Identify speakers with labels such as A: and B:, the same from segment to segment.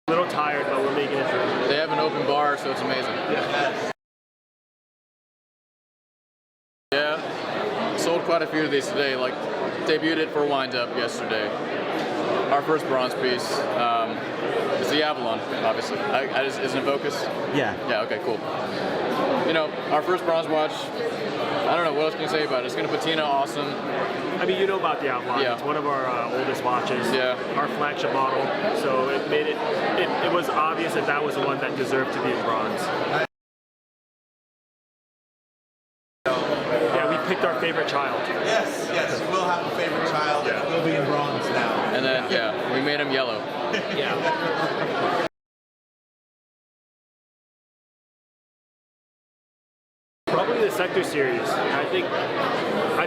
A: A little tired, but we're making it through.
B: They have an open bar, so it's amazing. Yeah, sold quite a few of these today. Like, debuted it for Wind Up yesterday. Our first bronze piece is the Avalon, obviously. Isn't it Focus?
C: Yeah.
B: Yeah, okay, cool. You know, our first bronze watch, I don't know, what else can you say about it? It's going to patina awesome.
A: I mean, you know about the Avalon.
B: Yeah.
A: It's one of our oldest watches.
B: Yeah.
A: Our flagship model. So it made it was obvious that that was the one that deserved to be in bronze. Yeah, we picked our favorite child.
D: Yes, yes, you will have a favorite child.
A: Yeah.
D: It will be in bronze now.
B: And then, yeah, we made him yellow.
A: Yeah. Probably the Sector series. I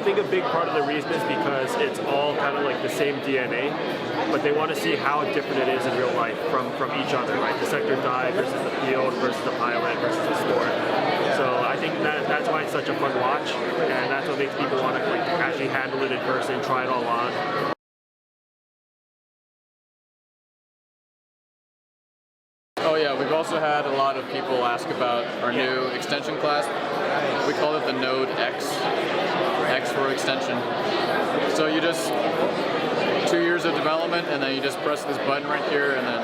A: think a big part of the reason is because it's all kind of like the same DNA, but they want to see how different it is in real life from each other, right? The Sector dive versus the field versus the pilot versus the sport. So I think that's why it's such a fun watch, and that's what makes people want to like actually handle it in person, try it all on.
B: Oh yeah, we've also had a lot of people ask about our new extension clasp. We call it the Node X. X for extension. So you just 2 years of development, and then you just press this button right here, and then